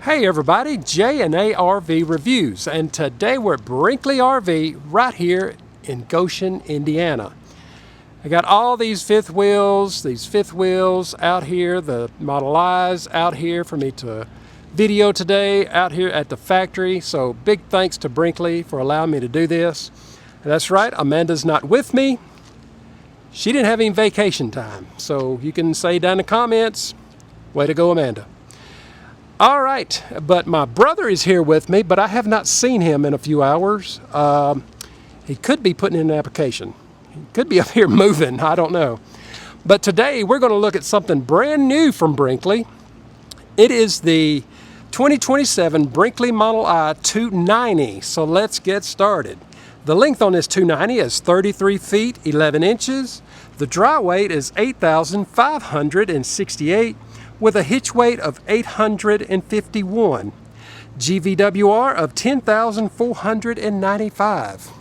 Hey everybody, J&A RV Reviews, and today we're at Brinkley RV right here in Goshen, Indiana. I got all these fifth wheels out here, the Model I's out here for me to video today out here at the factory. So big thanks to Brinkley for allowing me to do this. And that's right, Amanda's not with me. She didn't have any vacation time. So you can say down in the comments, way to go, Amanda. All right, but my brother is here with me, but I have not seen him in a few hours. He could be putting in an application. He could be up here moving, I don't know. But today we're going to look at something brand new from Brinkley. It is the 2027 Brinkley Model I 290. So let's get started. The length on this 290 is 33 feet, 11 inches. The dry weight is 8,568. with a hitch weight of 851, GVWR of 10,495.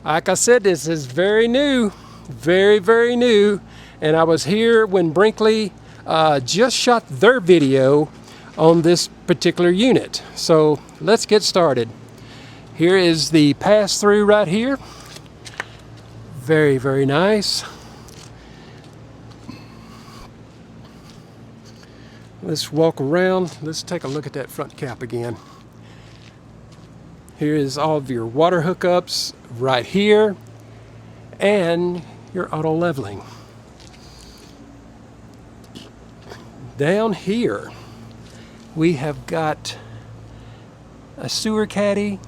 Like I said, this is very new, very new, and I was here when Brinkley just shot their video on this particular unit. So let's get started. Here is the pass-through right here. Very nice. Let's walk around. Let's take a look at that front cap again. Here is all of your water hookups right here and your auto leveling. Down here we have got a sewer caddy,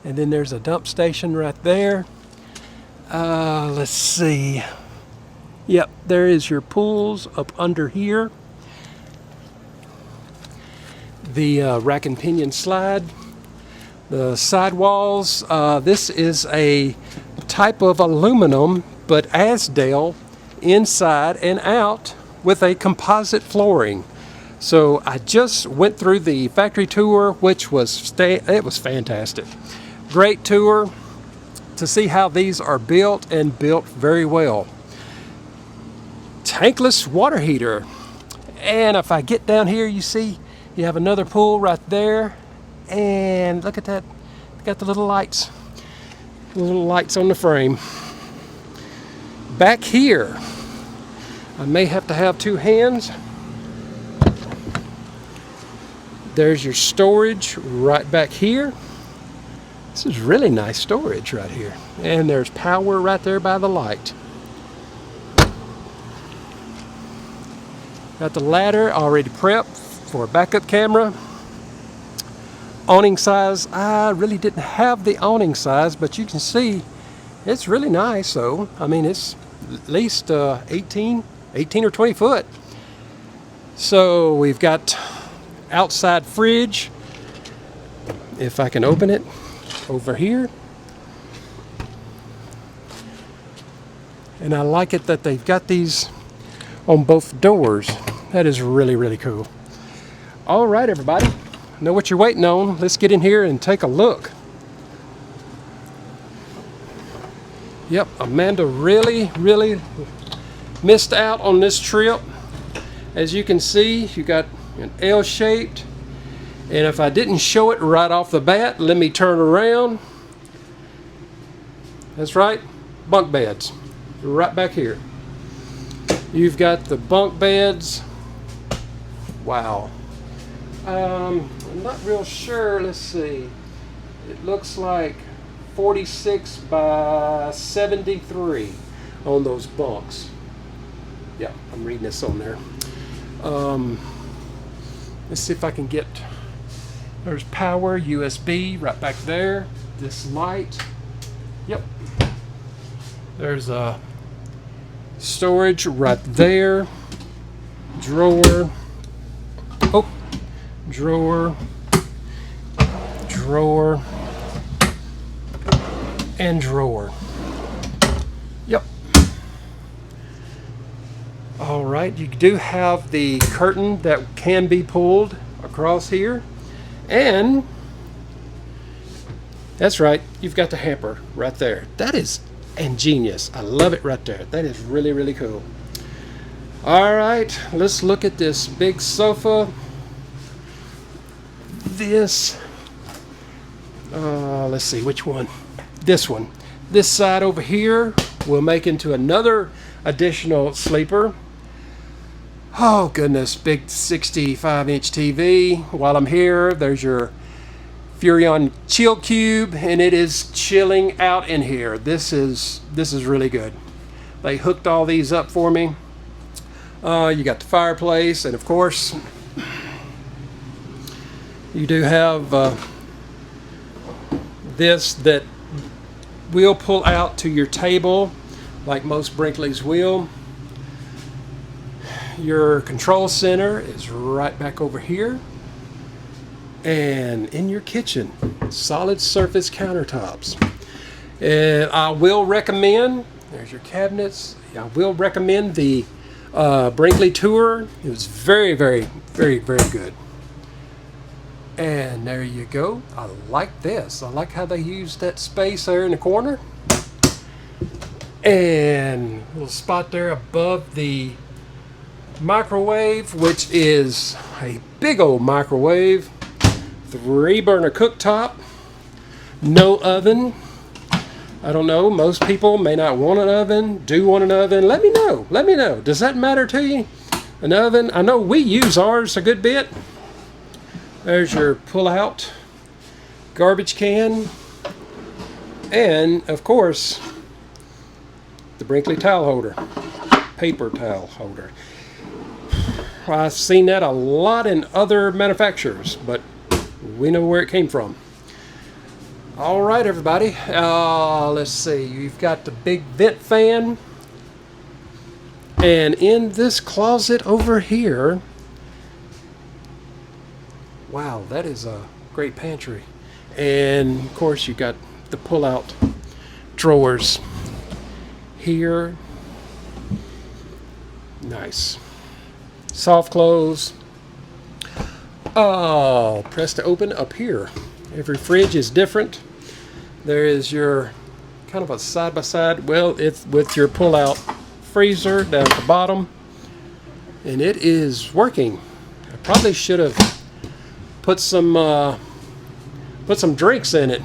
and then there's a dump station right there. Let's see. Yep, there is your pools up under here. The rack and pinion slide, the sidewalls. This is a type of aluminum, but Asdale inside and out with a composite flooring. So I just went through the factory tour, which was it was fantastic. Great tour to see how these are built, and built very well. Tankless water heater, and if I get down here, you see. You have another pool right there, and look at that, got the little lights on the frame. Back here, I may have to have two hands. There's your storage right back here. This is really nice storage right here, and there's power right there by the light. Got the ladder already prepped for a backup camera. Awning size, I really didn't have the awning size, but you can see it's really nice. So I mean, it's at least 18 or 20 foot. So we've got outside fridge, if I can open it, over here. And I like it that they've got these on both doors. That is really cool. All right, everybody, know what you're waiting on. Let's get in here and take a look. Yep, Amanda really missed out on this trip. As you can see, you got an L-shaped, and if I didn't show it right off the bat, let me turn around. That's right, bunk beds right back here. You've got the bunk beds. Wow. I'm not real sure. Let's see. It looks like 46 by 73 on those bunks. Yeah, I'm reading this on there. Let's see if I can get. There's power, USB right back there. This light. Yep. There's a storage right there. Drawer. Oh. Drawer, and drawer. Yep. All right, you do have the curtain that can be pulled across here, and that's right, you've got the hamper right there. That is ingenious. I love it right there. That is really cool. All right, let's look at this big sofa. this. Let's see, which one? This one. This side over here we'll make into another additional sleeper. Oh goodness, big 65-inch TV. While I'm here, there's your Furrion chill cube, and it is chilling out in here. This is really good. They hooked all these up for me. You got the fireplace, and of course you do have this that will pull out to your table like most Brinkleys will. Your control center is right back over here. And in your kitchen, solid surface countertops. And I will recommend, there's your cabinets. I will recommend the Brinkley Tour. It was very, very, very, very good. And there you go. I like this. I like how they used that space there in the corner. And a little spot there above the microwave, which is a big old microwave. 3-burner cooktop. No oven. I don't know. Most people may not want an oven. Do want an oven. Let me know. Let me know. Does that matter to you? An oven? I know we use ours a good bit. There's your pull-out garbage can. And, of course, the Brinkley towel holder. Paper towel holder. I've seen that a lot in other manufacturers, but we know where it came from. All right, everybody. Let's see. You've got the big vent fan. And in this closet over here, wow, that is a great pantry. And, of course, you got the pull-out drawers here. Nice. Soft close. Oh, press to open up here. Every fridge is different. There is your kind of a side-by-side. Well, it's with your pull-out freezer down at the bottom. And it is working. I probably should have put some drinks in it.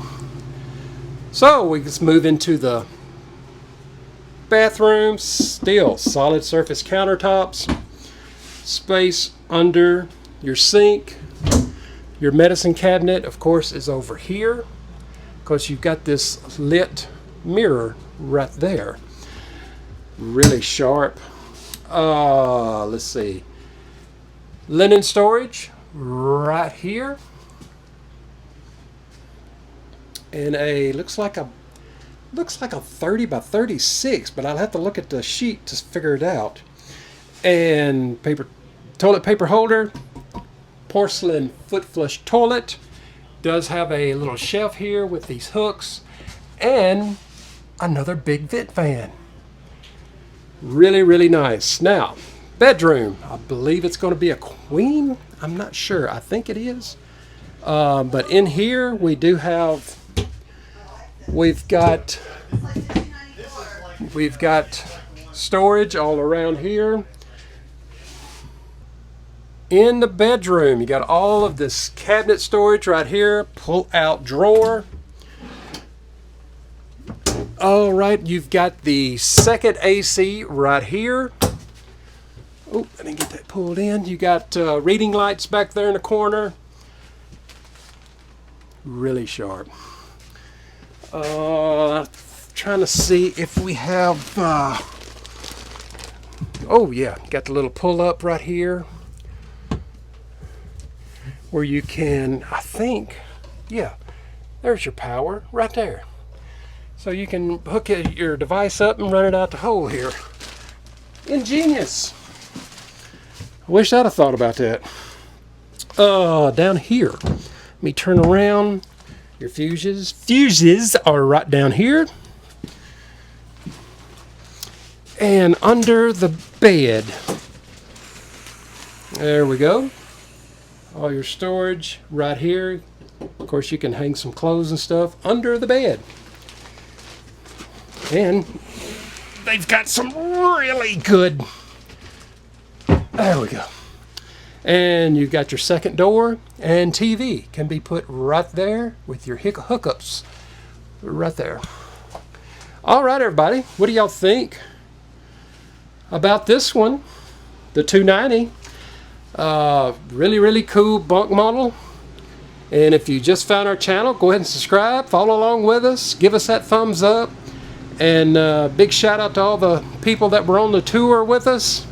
So we just move into the bathroom. Still solid surface countertops. Space under your sink. Your medicine cabinet, of course, is over here because you've got this lit mirror right there. Really sharp. Let's see. Linen storage right here. And looks like a 30 by 36, but I'll have to look at the sheet to figure it out. And toilet paper holder. Porcelain foot flush toilet. Does have a little shelf here with these hooks. And another big vent fan. Really, really nice. Now, bedroom. I believe it's going to be a queen. I'm not sure. I think it is. But in here we do have, we've got storage all around here. In the bedroom, you got all of this cabinet storage right here. Pull out drawer. All right, you've got the second AC right here. Oh, I didn't get that pulled in. You got reading lights back there in the corner. Really sharp. Trying to see if we have. Oh yeah, got the little pull up right here. Where you can, I think, yeah, there's your power right there. So you can hook your device up and run it out the hole here. Ingenious. I wish I'd have thought about that. Down here, let me turn around. Your fuses are right down here. And under the bed, there we go. All your storage right here. Of course, you can hang some clothes and stuff under the bed. And they've got some really good, there we go. And you've got your second door, and TV can be put right there with your hookups right there. All right, everybody, what do y'all think about this one, the 290? Really cool bunk model. And if you just found our channel, go ahead and subscribe, follow along with us, give us that thumbs up. And big shout out to all the people that were on the tour with us,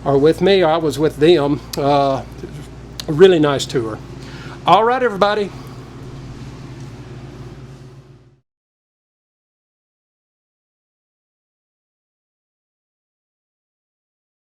or with me. I was with them. A really nice tour. All right, everybody.